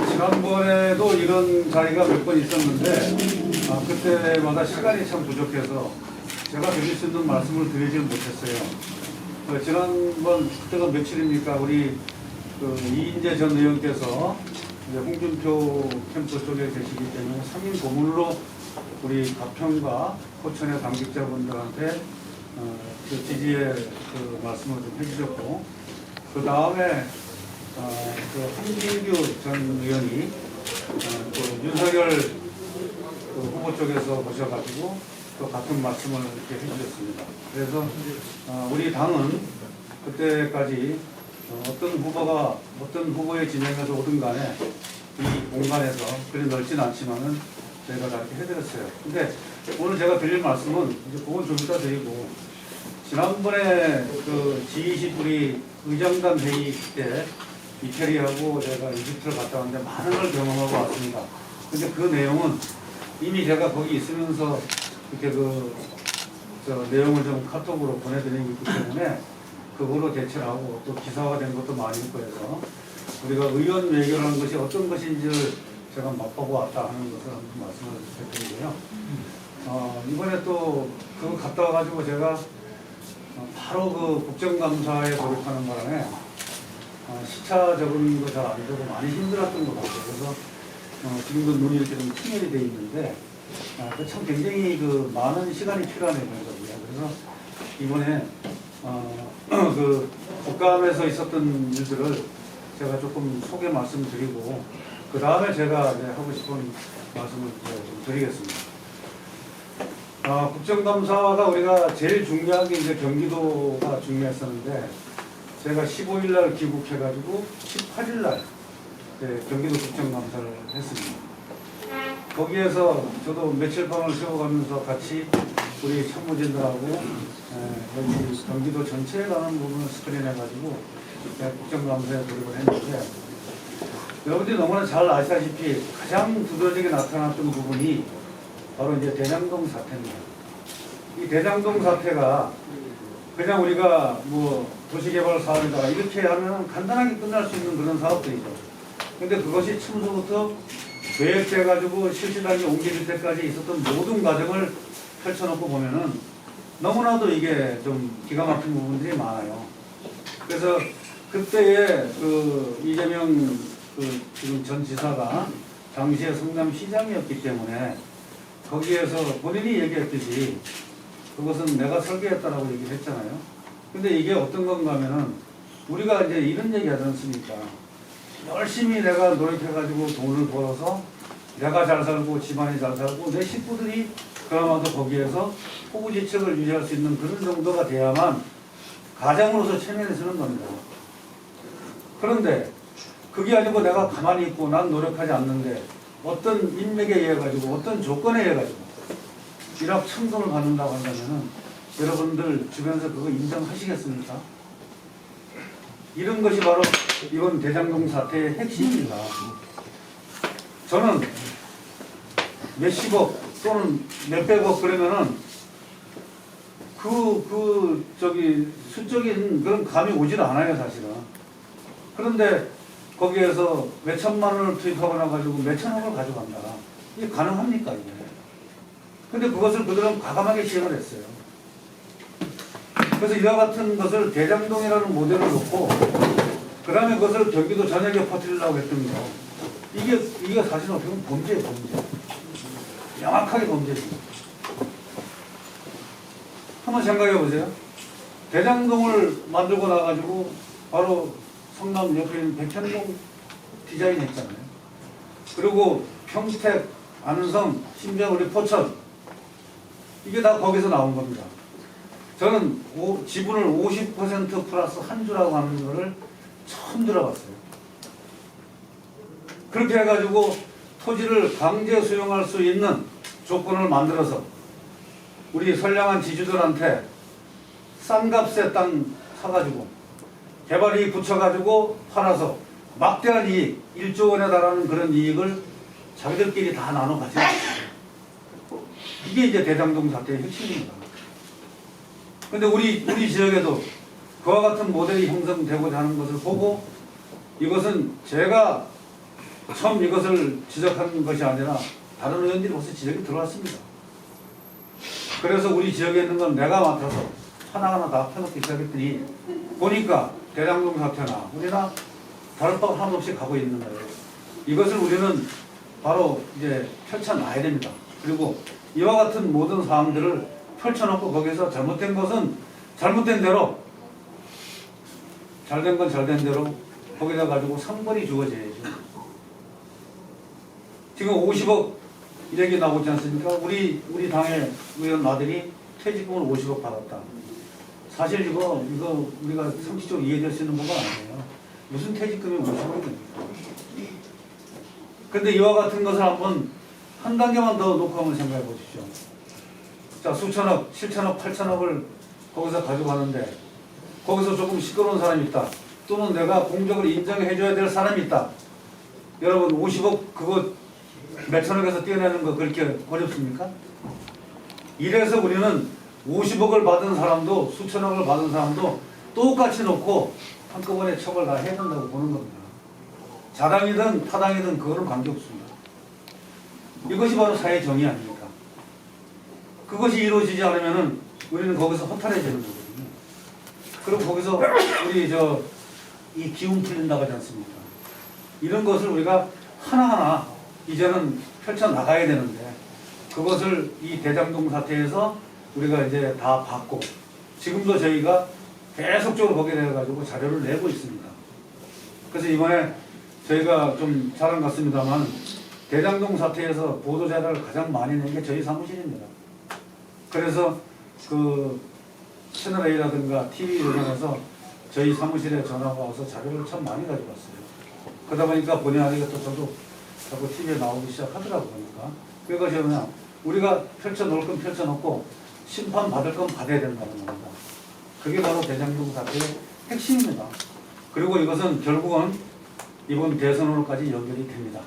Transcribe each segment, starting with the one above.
지난번에도 이런 자리가 몇 번 있었는데 그때마다 시간이 참 부족해서 제가 드릴 수 있는 말씀을 드리지 못했어요. 지난번 그때가 며칠입니까? 우리 이인재 전 의원께서 이제 홍준표 캠프 쪽에 계시기 때문에 상임 고문으로 우리 가평과 포천의 당직자분들한테 그 지지의 그 말씀을 좀 해주셨고, 그 다음에 한진규 전 의원이 윤석열 후보 쪽에서 보셔가지고 또 같은 말씀을 이렇게 해주셨습니다. 그래서 우리 당은 그때까지 어떤 후보의 진영에서 오든 간에 이 공간에서 그리 넓진 않지만은 저희가 다 이렇게 해드렸어요. 근데 오늘 제가 드릴 말씀은 이제 그건 좀 이따 드리고, 지난번에 그 G20 우리 의장단 회의 때 이태리하고 제가 이집트를 갔다 왔는데 많은 걸 경험하고 왔습니다. 근데 그 내용은 이미 제가 거기 있으면서 이렇게 내용을 좀 카톡으로 보내드리기 때문에 그거로 대체를 하고 또 기사화된 것도 많이 있고 해서 우리가 의원 외교라는 것이 어떤 것인지를 제가 맛보고 왔다 하는 것을 한번 말씀을 드리고요. 이번에 또 그거 갔다 와가지고 제가 바로 그 국정감사에 돌입하는 바람에 시차 적응도 잘 안 되고 많이 힘들었던 것 같아요. 그래서 지금도 눈이 이렇게 좀 충혈이 되어 있는데 참 굉장히 많은 시간이 필요하네요. 그래서 이번에 그 국감에서 있었던 일들을 제가 조금 소개 말씀드리고 그 다음에 제가 이제 하고 싶은 말씀을 좀 드리겠습니다. 국정감사가 우리가 제일 중요한 게 이제 경기도가 중요했었는데, 제가 15일 날 귀국해가지고 18일 날 경기도 국정감사를 했습니다. 거기에서 저도 며칠 밤을 세워가면서 같이 우리 참모진들하고 여기 경기도 전체에 관한 부분을 스크린해가지고 국정감사에 돌입을 했는데, 여러분들이 너무나 잘 아시다시피 가장 두드러지게 나타났던 부분이 바로 이제 대장동 사태입니다. 이 대장동 사태가 그냥 우리가 도시개발 사업이다 이렇게 하면 간단하게 끝날 수 있는 그런 사업들이죠. 근데 그것이 처음부터 계획돼가지고 실시단계 옮길 때까지 있었던 모든 과정을 펼쳐놓고 보면은 너무나도 이게 좀 기가 막힌 부분들이 많아요. 그래서 그때에 이재명 지금 전 지사가 당시에 성남시장이었기 때문에 거기에서 본인이 얘기했듯이 그것은 내가 설계했다라고 얘기를 했잖아요. 근데 이게 어떤 건가 하면은 우리가 이제 이런 얘기 하지 않습니까? 열심히 내가 노력해가지고 돈을 벌어서 내가 잘 살고 집안이 잘 살고 내 식구들이 그나마도 거기에서 호구지책을 유지할 수 있는 그런 정도가 돼야만 가장으로서 체면을 쓰는 겁니다. 그런데 그게 아니고 내가 가만히 있고 난 노력하지 않는데 어떤 인맥에 의해 가지고 어떤 조건에 의해 가지고 일확천금을 받는다고 한다면은 여러분들 주변에서 그거 인정하시겠습니까? 이런 것이 바로 이번 대장동 사태의 핵심입니다. 저는 몇십억 또는 몇백억 그러면은 수적인 그런 감이 오질 않아요, 사실은. 그런데 거기에서 몇천만 원을 투입하고 나가지고 몇천억을 가져간다. 이게 가능합니까, 이게? 근데 그것을 그들은 과감하게 시행을 했어요. 그래서 이와 같은 것을 대장동이라는 모델을 놓고, 그 다음에 그것을 경기도 전역에 퍼뜨리려고 했던 거. 이게 사실은 어떻게 보면 범죄예요, 범죄. 명확하게 범죄입니다. 한번 생각해 보세요. 대장동을 만들고 나가지고 바로 성남 옆에 있는 백현동 디자인 했잖아요. 그리고 평택, 안성, 심지어 우리 포천, 이게 다 거기서 나온 겁니다. 저는 지분을 50% 플러스 한 주라고 하는 거를 처음 들어봤어요. 그렇게 해가지고 토지를 강제 수용할 수 있는 조건을 만들어서 우리 선량한 지주들한테 싼 값에 땅 사가지고 개발이익 붙여가지고 팔아서 막대한 이익, 1조 원에 달하는 그런 이익을 자기들끼리 다 나눠 가지고 이게 이제 대장동 사태의 핵심입니다. 근데 우리 지역에도 그와 같은 모델이 형성되고자 하는 것을 보고 이것은 제가 처음 이것을 지적한 것이 아니라 다른 의원들이 벌써 지적이 들어왔습니다. 그래서 우리 지역에 있는 건 내가 맡아서 하나하나 다 펴놓기 시작했더니 보니까 대장동 사태나 우리나 다를 바 하나없이 가고 있는 거예요. 이것을 우리는 바로 이제 펼쳐놔야 됩니다. 그리고 이와 같은 모든 사항들을 펼쳐놓고 거기서 잘못된 것은 잘못된 대로, 잘된 건 잘된 대로 거기다 가지고 상벌이 주어져야죠. 지금 50억 이야기 나오지 않습니까? 우리 당의 의원 아들이 퇴직금을 50억 받았다. 사실 이거 우리가 상식적으로 이해될 수 있는 부분은 아니에요. 무슨 퇴직금이 50억이 됩니까? 근데 이와 같은 것을 한번 한 단계만 더 놓고 한번 생각해 보십시오. 자, 수천억, 7천억, 8천억을 거기서 가져가는데 거기서 조금 시끄러운 사람이 있다. 또는 내가 공적으로 인정해 줘야 될 사람이 있다. 여러분 50억 그거 몇천억에서 떼어내는 거 그렇게 어렵습니까? 이래서 우리는 50억을 받은 사람도 수천억을 받은 사람도 똑같이 놓고 한꺼번에 처벌 다 해야 된다고 보는 겁니다. 자당이든 타당이든 그거는 관계없습니다. 이것이 바로 사회 정의 아닙니까? 그것이 이루어지지 않으면은 우리는 거기서 허탈해지는 거거든요. 그럼 거기서 우리 이 기운 풀린다고 하지 않습니까? 이런 것을 우리가 하나하나 이제는 펼쳐나가야 되는데 그것을 이 대장동 사태에서 우리가 이제 다 봤고 지금도 저희가 계속적으로 거기에 대해 가지고 자료를 내고 있습니다. 그래서 이번에 저희가 좀 자랑 같습니다만 대장동 사태에서 보도자료를 가장 많이 낸 게 저희 사무실입니다. 그래서 그 채널A라든가 TV 관련해서 저희 사무실에 전화가 와서 자료를 참 많이 가져왔어요. 그러다 보니까 본의 아니게 또 저도 자꾸 TV에 나오기 시작하더라고요. 보니까. 그러니까 저는 우리가 펼쳐놓을 건 펼쳐놓고 심판받을 건 받아야 된다는 겁니다. 그게 바로 대장동 사태의 핵심입니다. 그리고 이것은 결국은 이번 대선으로까지 연결이 됩니다.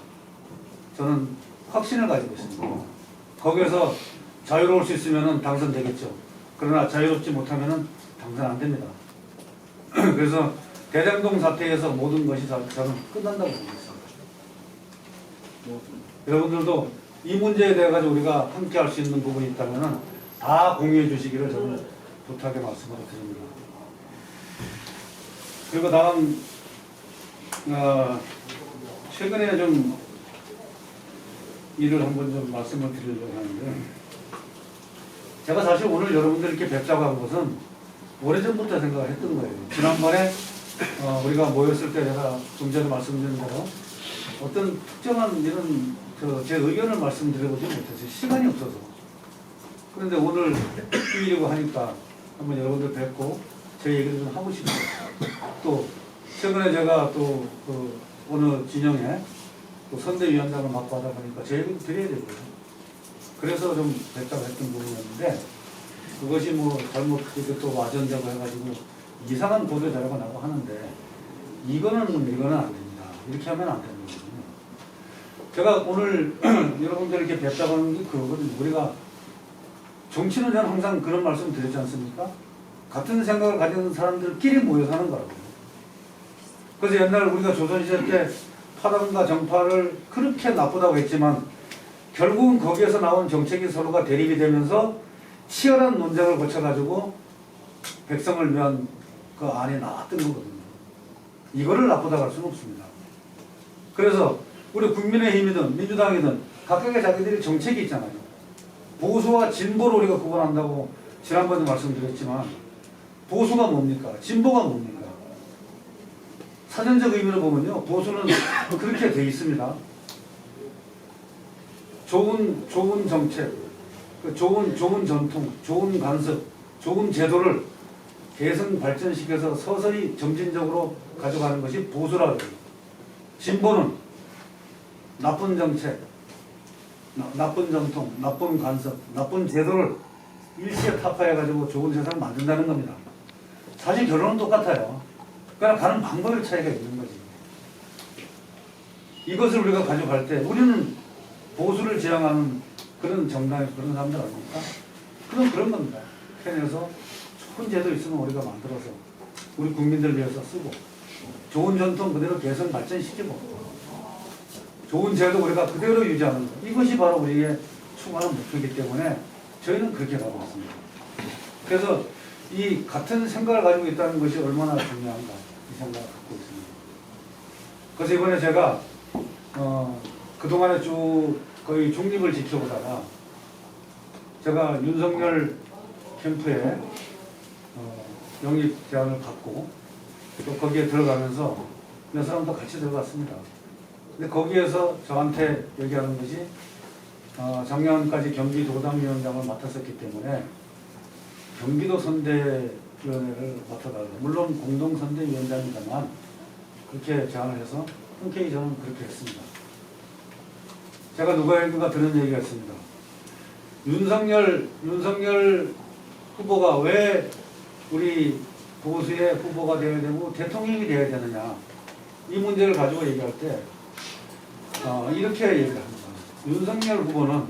저는 확신을 가지고 있습니다. 거기에서 자유로울 수 있으면 당선되겠죠. 그러나 자유롭지 못하면 당선 안 됩니다. 그래서 대장동 사태에서 모든 것이 저는 끝난다고 보고 있습니다. 여러분들도 이 문제에 대해 가지고 우리가 함께 할 수 있는 부분이 있다면 다 공유해 주시기를 저는 부탁의 말씀을 드립니다. 그리고 다음 최근에 좀 일을 한번 좀 말씀을 드리려고 하는데 제가 사실 오늘 여러분들 이렇게 뵙자고 한 것은 오래전부터 생각을 했던 거예요. 지난번에 우리가 모였을 때 제가 좀 전에 말씀드린 대로 어떤 특정한 이런 제 의견을 말씀드려보지 못했어요. 시간이 없어서. 그런데 오늘 휴일이고 하니까 한번 여러분들 뵙고 제 얘기를 좀 하고 싶어요. 또 최근에 제가 또 그 어느 진영에 또 선대위원장을 맡고 하다 보니까 제 얘기도 드려야 되고요. 그래서 좀 뵙자고 했던 부분이었는데 그것이 뭐 잘못 이렇게 또 와전되고 해가지고 이상한 보도 자료가 나고 하는데 이거는 안 됩니다. 이렇게 하면 안 되는 거거든요. 제가 오늘 여러분들 이렇게 뵙자고 하는 게 그거는 우리가 정치는 저는 항상 그런 말씀 드렸지 않습니까? 같은 생각을 가진 사람들끼리 모여 사는 거라고요. 그래서 옛날 우리가 조선시대 때 파당과 정파를 그렇게 나쁘다고 했지만 결국은 거기에서 나온 정책이 서로가 대립이 되면서 치열한 논쟁을 거쳐가지고 백성을 위한 그 안이 나왔던 거거든요. 이거를 나쁘다고 할 수는 없습니다. 그래서 우리 국민의힘이든 민주당이든 각각의 자기들이 정책이 있잖아요. 보수와 진보를 우리가 구분한다고 지난번에 말씀드렸지만 보수가 뭡니까? 진보가 뭡니까? 사전적 의미로 보면요. 보수는 그렇게 돼 있습니다. 좋은 정책, 좋은 전통, 좋은 간섭, 좋은 제도를 개선 발전시켜서 서서히 점진적으로 가져가는 것이 보수라고 해요. 진보는 나쁜 정책, 나쁜 전통, 나쁜 간섭, 나쁜 제도를 일시에 타파해가지고 좋은 세상을 만든다는 겁니다. 사실 결론은 똑같아요. 그러나 가는 방법의 차이가 있는 거지. 이것을 우리가 가져갈 때 우리는 보수를 지향하는 그런 정당의 그런 사람들 아닙니까? 그런 겁니다. 편해서 좋은 제도 있으면 우리가 만들어서 우리 국민들 위해서 쓰고 좋은 전통 그대로 개선 발전시키고 좋은 제도 우리가 그대로 유지하는 것. 이것이 바로 우리의 추구하는 목표이기 때문에 저희는 그렇게 가고 있습니다. 그래서 이 같은 생각을 가지고 있다는 것이 얼마나 중요한가 이 생각을 갖고 있습니다. 그래서 이번에 제가 그동안에 쭉 거의 중립을 지켜보다가 제가 윤석열 캠프에 영입 제안을 받고 또 거기에 들어가면서 몇 사람도 같이 들어갔습니다. 근데 거기에서 저한테 얘기하는 것이 작년까지 경기도당위원장을 맡았었기 때문에 경기도 선대위원회를 맡아달라. 물론 공동선대위원장이지만 그렇게 제안을 해서 흔쾌히 저는 그렇게 했습니다. 제가 누가 들은 얘기가 있습니다. 윤석열 후보가 왜 우리 보수의 후보가 되어야 되고 대통령이 되어야 되느냐 이 문제를 가지고 얘기할 때 이렇게 얘기를 합니다. 윤석열 후보는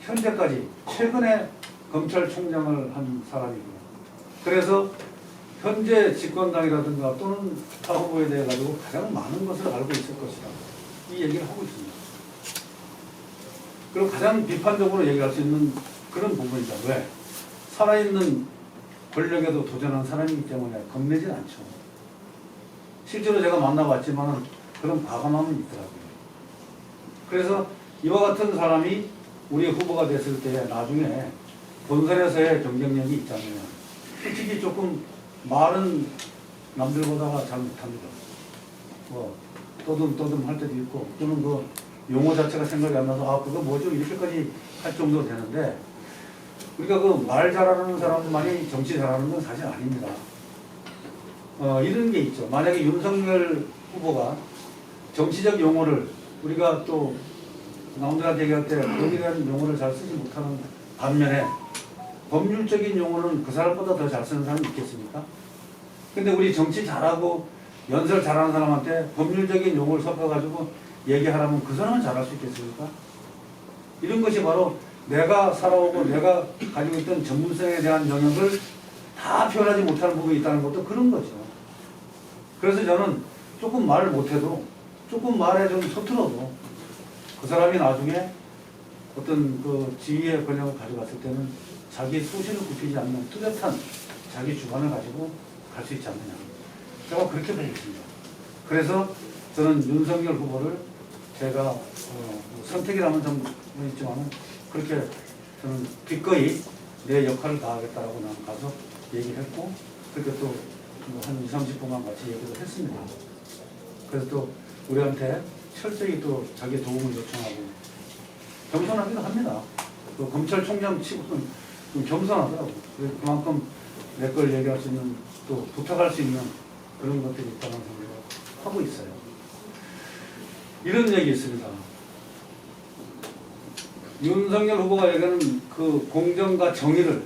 현재까지 최근에 검찰총장을 한 사람이고요. 그래서 현재 집권당이라든가 또는 타 후보에 대해 가지고 가장 많은 것을 알고 있을 것이다. 이 얘기를 하고 있습니다. 그리고 가장 비판적으로 얘기할 수 있는 그런 부분이다. 왜? 살아있는 권력에도 도전한 사람이기 때문에 겁내진 않죠. 실제로 제가 만나봤지만 그런 과감함은 있더라고요. 그래서 이와 같은 사람이 우리 후보가 됐을 때 나중에 본선에서의 경쟁력이 있잖아요. 솔직히 조금 말은 남들보다가 잘 못합니다. 뭐 떠듬떠듬 할 때도 있고 또는 그 용어 자체가 생각이 안 나서 그거 뭐죠? 이렇게까지 할 정도로 되는데 우리가 그 말 잘하는 사람만이 정치 잘하는 건 사실 아닙니다. 이런 게 있죠. 만약에 윤석열 후보가 정치적 용어를 우리가 또 남들한테 얘기할 때 거기에 대한 용어를 잘 쓰지 못하는 반면에 법률적인 용어는 그 사람보다 더 잘 쓰는 사람이 있겠습니까? 근데 우리 정치 잘하고 연설 잘하는 사람한테 법률적인 용어를 섞어가지고 얘기하라면 그 사람은 잘할 수 있겠습니까? 이런 것이 바로 내가 살아오고 내가 가지고 있던 전문성에 대한 영역을 다 표현하지 못하는 부분이 있다는 것도 그런 거죠. 그래서 저는 조금 말을 못해도 조금 말에 좀 서툴어도 그 사람이 나중에 어떤 그 지위의 권력을 가져갔을 때는 자기 소신을 굽히지 않는 뚜렷한 자기 주관을 가지고 갈 수 있지 않느냐. 제가 그렇게 보겠습니다. 그래서 저는 윤석열 후보를 제가 선택이라면 좀 있지만 그렇게 저는 기꺼이 내 역할을 다하겠다라고 나는 가서 얘기를 했고 그렇게 또 한 20, 30분간 같이 얘기를 했습니다. 그래서 또 우리한테 철저히 또 자기 도움을 요청하고 겸손하기도 합니다. 또 검찰총장 치고는 좀 겸손하더라고. 그만큼 내 걸 얘기할 수 있는 또 부탁할 수 있는 그런 것들이 있다는 생각을 하고 있어요. 이런 얘기 있습니다. 윤석열 후보가 얘기하는 그 공정과 정의를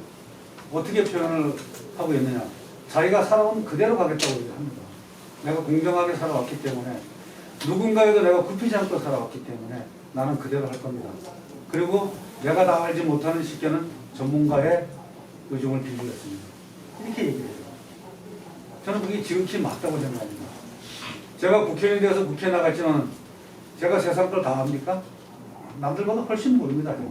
어떻게 표현을 하고 있느냐. 자기가 살아온 그대로 가겠다고 얘기합니다. 내가 공정하게 살아왔기 때문에 누군가에도 내가 굽히지 않고 살아왔기 때문에 나는 그대로 할 겁니다. 그리고 내가 다 알지 못하는 시기에는 전문가의 의중을 빌리겠습니다. 이렇게 얘기해요. 저는 그게 지극히 맞다고 생각합니다. 제가 국회의원이 되어서 국회에 나갔지만 제가 세상 걸 다 압니까? 남들보다 훨씬 모릅니다. 제가.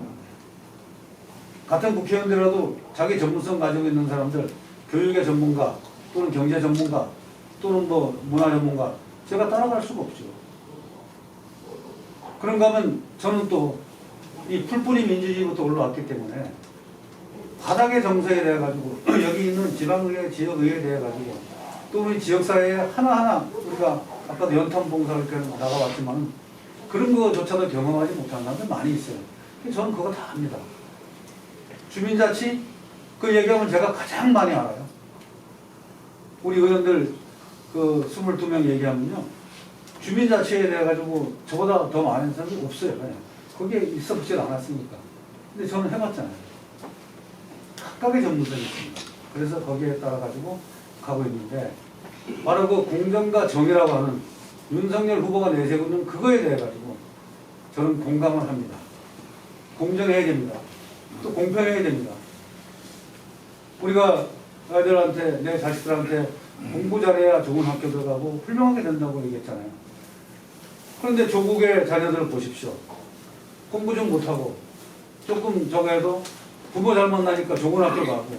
같은 국회의원들이라도 자기 전문성 가지고 있는 사람들, 교육의 전문가 또는 경제 전문가 또는 뭐 문화 전문가 제가 따라갈 수가 없죠. 그런가 하면 저는 또 이 풀뿌리 민주주의부터 올라왔기 때문에 바닥의 정서에 대해 가지고 여기 있는 지방의회, 지역의회에 대해 가지고 또 우리 지역사회에 하나하나 우리가 아까도 연탄봉사를 이렇게 나가왔지만 그런 거조차도 경험하지 못한 사람들 많이 있어요. 저는 그거 다 압니다. 주민자치 그 얘기하면 제가 가장 많이 알아요. 우리 의원들 그 22명 얘기하면요. 주민자치에 대해 가지고 저보다 더 많은 사람이 없어요. 거기에 있어 보질 않았으니까. 근데 저는 해봤잖아요. 각각의 전문성이 있습니다. 그래서 거기에 따라 가지고 가고 있는데 바로 그 공정과 정의라고 하는 윤석열 후보가 내세우고 있는 그거에 대해 가지고 저는 공감을 합니다. 공정해야 됩니다. 또 공평해야 됩니다. 우리가 아이들한테 내 자식들한테 공부 잘해야 좋은 학교 들어가고 훌륭하게 된다고 얘기했잖아요. 그런데 조국의 자녀들을 보십시오. 공부 좀 못하고 조금 저거 해도 부모 잘못 나니까 좋은 학교 가고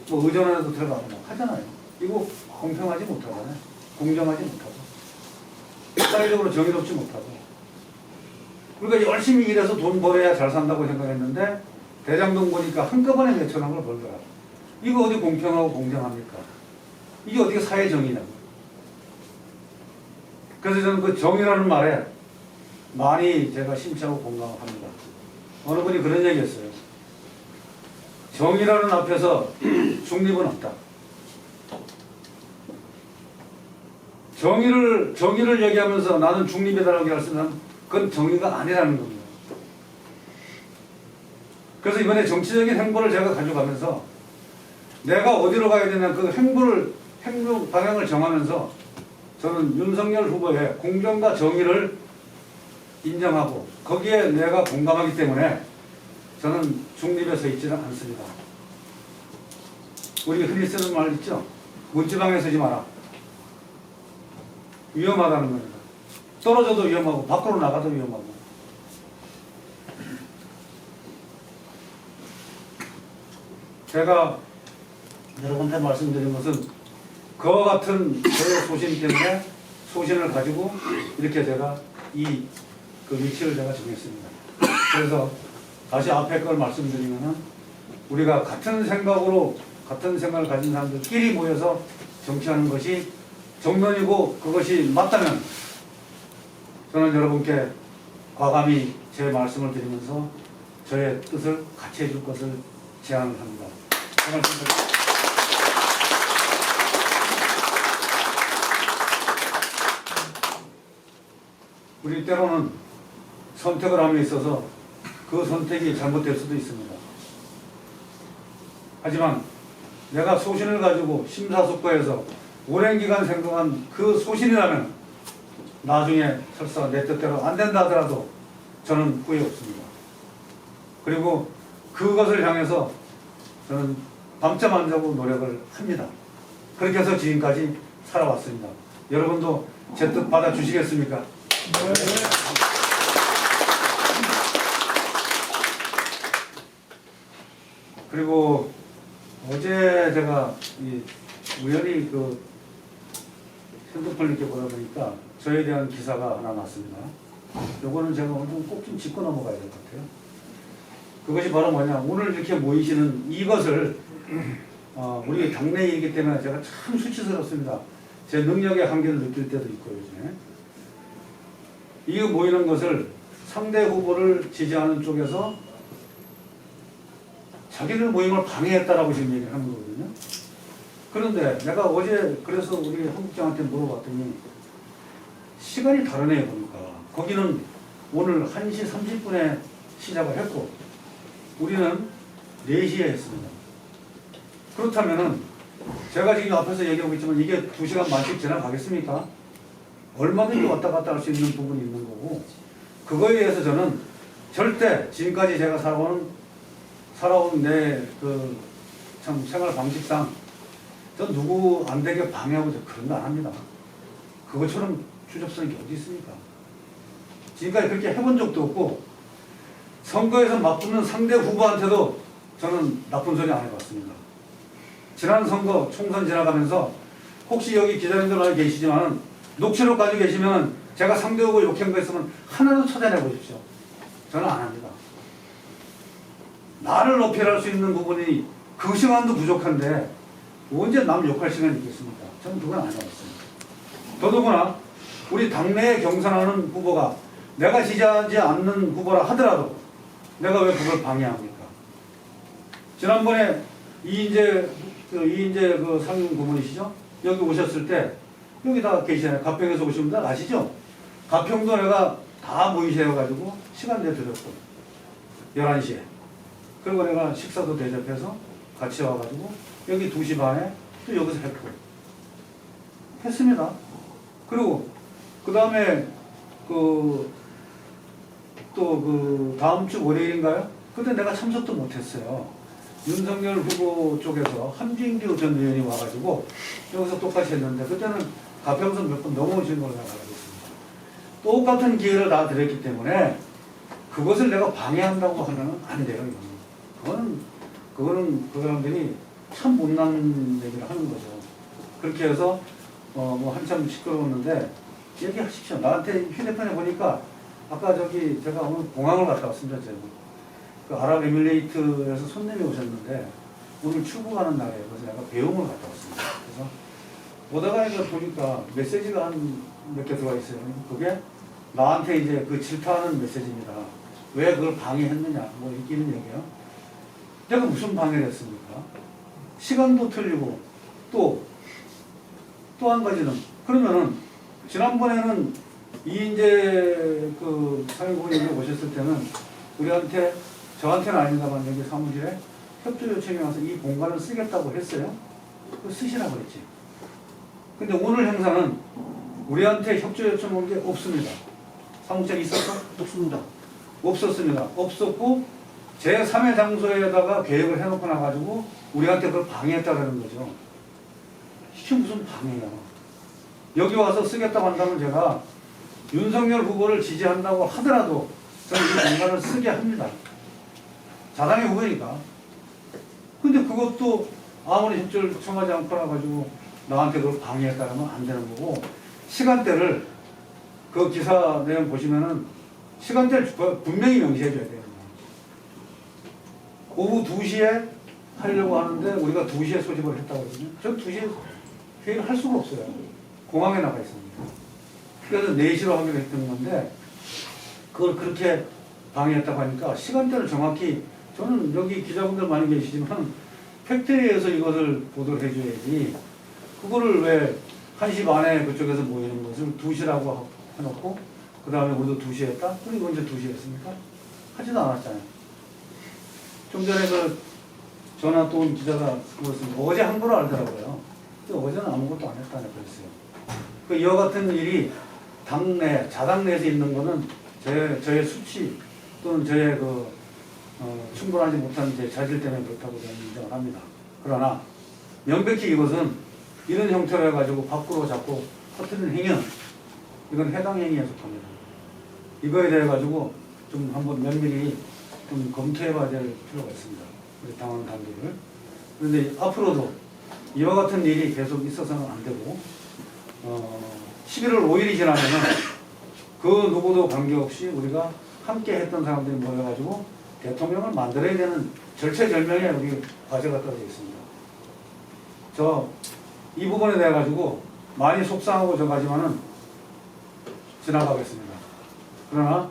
뭐 의전원에도 들어가고 막 하잖아요. 이거 공평하지 못하잖아요. 공정하지 못하고 사회적으로 정의롭지 못하고 우리가 열심히 일해서 돈 벌어야 잘 산다고 생각했는데 대장동 보니까 한꺼번에 몇천억 을 벌더라. 이거 어디 공평하고 공정합니까? 이게 어떻게 사회 정의냐고. 그래서 저는 그 정의라는 말에 많이 제가 심취하고 공감합니다. 어느 분이 그런 얘기 했어요. 정의라는 앞에서 중립은 없다. 정의를 얘기하면서 나는 중립이다라고 할 수는 그건 정의가 아니라는 겁니다. 그래서 이번에 정치적인 행보를 제가 가져가면서 내가 어디로 가야 되냐 그 행보 방향을 정하면서 저는 윤석열 후보의 공정과 정의를 인정하고 거기에 내가 공감하기 때문에 저는 중립에 서 있지는 않습니다. 우리 흔히 쓰는 말 있죠? 문지방에 서지 마라. 위험하다는 겁니다. 떨어져도 위험하고 밖으로 나가도 위험하고. 제가 여러분한테 말씀드린 것은 그와 같은 저의 소신 때문에 소신을 가지고 이렇게 제가 그 위치를 제가 정했습니다. 그래서 다시 앞에 걸 말씀드리면은 우리가 같은 생각을 가진 사람들끼리 모여서 정치하는 것이 정론이고 그것이 맞다면 저는 여러분께 과감히 제 말씀을 드리면서 저의 뜻을 같이 해줄 것을 제안을 합니다. 우리 때로는 선택을 함에 있어서 그 선택이 잘못될 수도 있습니다. 하지만 내가 소신을 가지고 심사숙고해서 오랜 기간 생각한 그 소신이라면 나중에 설사 내 뜻대로 안 된다 하더라도 저는 후회 없습니다. 그리고 그것을 향해서 저는 밤잠 안 자고 노력을 합니다. 그렇게 해서 지금까지 살아왔습니다. 여러분도 제 뜻 받아주시겠습니까? 네. 그리고 어제 제가 우연히 그 핸드폰을 이렇게 보다 보니까 저에 대한 기사가 하나 났습니다. 요거는 제가 오늘 꼭 좀 짚고 넘어가야 될 것 같아요. 그것이 바로 뭐냐, 오늘 이렇게 모이시는 이것을 우리 당내이기 때문에 제가 참 수치스럽습니다. 제 능력의 한계를 느낄 때도 있고 요즘에 이거 모이는 것을 상대 후보를 지지하는 쪽에서 자기들 모임을 방해했다라고 지금 얘기를 하는 거거든요. 그런데 내가 어제 그래서 우리 한국장한테 물어봤더니 시간이 다르네요 보니까. 거기는 오늘 1시 30분에 시작을 했고 우리는 4시에 했습니다. 그렇다면은 제가 지금 앞에서 얘기하고 있지만 이게 2시간 만씩 지나가겠습니까? 얼마든지 왔다 갔다 할 수 있는 부분이 있는 거고 그거에 대해서 저는 절대 지금까지 제가 살아온 내 참 생활 방식상 전 누구 안 되게 방해하고 그런 거 안 합니다. 그것처럼 추접스러운 게 어디 있습니까? 지금까지 그렇게 해본 적도 없고 선거에서 맞붙는 상대 후보한테도 저는 나쁜 소리 안 해봤습니다. 지난 선거 총선 지나가면서 혹시 여기 기자님들 많이 계시지만 녹취록 가지고 계시면 제가 상대 후보 욕한 거 있으면 하나도 찾아내 보십시오. 저는 안 합니다. 나를 어필할 수 있는 부분이 그 시간도 부족한데 언제 남 욕할 시간이 있겠습니까? 저는 그건 안 해봤습니다. 더더구나 우리 당내에 경선하는 후보가 내가 지지하지 않는 후보라 하더라도 내가 왜 그걸 방해합니까? 지난번에 이인재 그 상임 고문이시죠? 여기 오셨을 때 여기 다 계시잖아요. 가평에서 오신 분들 아시죠? 가평도 내가 다 모이셔가지고 시간 내드렸고 11시에 그리고 내가 식사도 대접해서 같이 와가지고 여기 2시 반에 또 여기서 했고 했습니다. 그리고 그 다음에 또 그 다음 주 월요일인가요? 그때 내가 참석도 못했어요. 윤석열 후보 쪽에서 함진규 전 의원이 와가지고 여기서 똑같이 했는데 그때는 가평선 몇 번 넘어오신 걸로 내가 알고 있습니다. 똑같은 기회를 다 드렸기 때문에 그것을 내가 방해한다고 하면 안 돼요. 그거는 그 사람들이 참 못난 얘기를 하는 거죠. 그렇게 해서 뭐 한참 시끄러웠는데 얘기하십시오. 나한테 휴대폰에 보니까 아까 저기 제가 오늘 공항을 갔다 왔습니다. 제가 그 아랍에미레이트에서 손님이 오셨는데 오늘 출국하는 날이에요. 그래서 내가 배웅을 갔다 왔습니다. 그래서 보다가 이제 보니까 메시지가 한 몇 개 들어가 있어요. 그게 나한테 이제 그 질타하는 메시지입니다. 왜 그걸 방해했느냐 뭐 이런 얘기요. 내가 무슨 방해를 했습니까? 시간도 틀리고 또 한 가지는 그러면은 지난번에는 이인재 그 상임고객이 오셨을 때는 우리한테 저한테는 아닙니다만 여기 사무실에 협조 요청이 와서 이 공간을 쓰겠다고 했어요. 그 쓰시라고 그랬지. 근데 오늘 행사는 우리한테 협조 요청 온 게 없습니다. 사무실에 있었어? 없습니다. 없었습니다. 없었고 제3의 장소에다가 계획을 해놓고 나가지고 우리한테 그걸 방해했다는 거죠. 이게 무슨 방해야. 여기 와서 쓰겠다고 한다면 제가 윤석열 후보를 지지한다고 하더라도 저는 이 공간을 쓰게 합니다. 자당의 후보니까. 근데 그것도 아무리 협조를 청하지 않고 나가지고 나한테 그걸 방해했다면 안 되는 거고 시간대를 그 기사 내용 보시면은 시간대를 분명히 명시해 줘야 돼요. 오후 2시에 하려고 하는데 우리가 2시에 소집을 했다고 하거든요. 저 2시에 회의를 할 수가 없어요. 공항에 나가 있습니다. 그래서 4시로 하기로 했던 건데 그걸 그렇게 방해했다고 하니까 시간대를 정확히 저는 여기 기자분들 많이 계시지만 팩트리에서 이것을 보도를 해줘야지 그거를 왜 1시 반에 그쪽에서 모이는 것을 2시라고 해놓고 그 다음에 우리도 2시에 했다? 그리고 언제 2시에 했습니까? 하지도 않았잖아요. 좀 전에 그 전화 또 온 기자가 그랬습니다. 어제 한 거로 알더라고요. 근데 어제는 아무것도 안 했다네 그랬어요. 그 이와 같은 일이 당내, 자당내에서 있는 거는 저의 수치 또는 저의 충분하지 못한 제 자질 때문에 그렇다고 저는 인정을 합니다. 그러나 명백히 이것은 이런 형태로 해가지고 밖으로 자꾸 퍼뜨리는 행위는 이건 해당 행위에 속합니다. 이거에 대해 가지고 좀 한번 면밀히 좀 검토해봐야 될 필요가 있습니다. 우리 당원 단계를. 그런데 앞으로도 이와 같은 일이 계속 있어서는 안 되고 11월 5일이 지나면은 그 누구도 관계없이 우리가 함께 했던 사람들이 모여가지고 대통령을 만들어야 되는 절체절명의 우리 과제가 떨어져 있습니다. 이 부분에 대해 가지고 많이 속상하고 저가지만은 지나가겠습니다. 그러나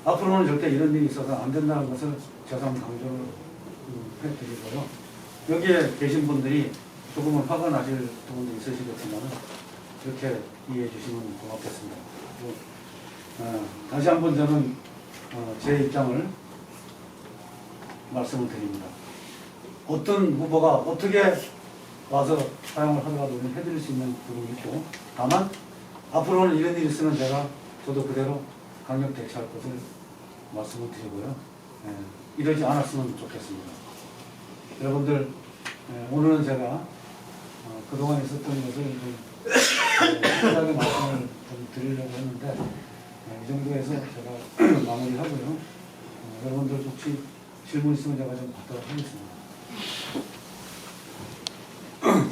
앞으로는 절대 이런 일이 있어서 안 된다는 것을 재산 강조를 해드리고요. 여기에 계신 분들이 조금은 화가 나실 부분도 있으시겠지만 이렇게 이해해 주시면 고맙겠습니다. 다시 한번 저는 제 입장을 말씀을 드립니다. 어떤 후보가 어떻게 와서 사용을 하더라도 우리는 해드릴 수 있는 부분이 있고 다만 앞으로는 이런 일이 있으면 저도 그대로 강력 대처할 것을 말씀을 드리고요. 이러지 않았으면 좋겠습니다. 여러분들 오늘은 제가 그동안 있었던 것을 좀 편하게 말씀을 좀 드리려고 했는데 이 정도에서 제가 마무리하고요. 여러분들 혹시 질문 있으면 제가 좀 받도록 하겠습니다.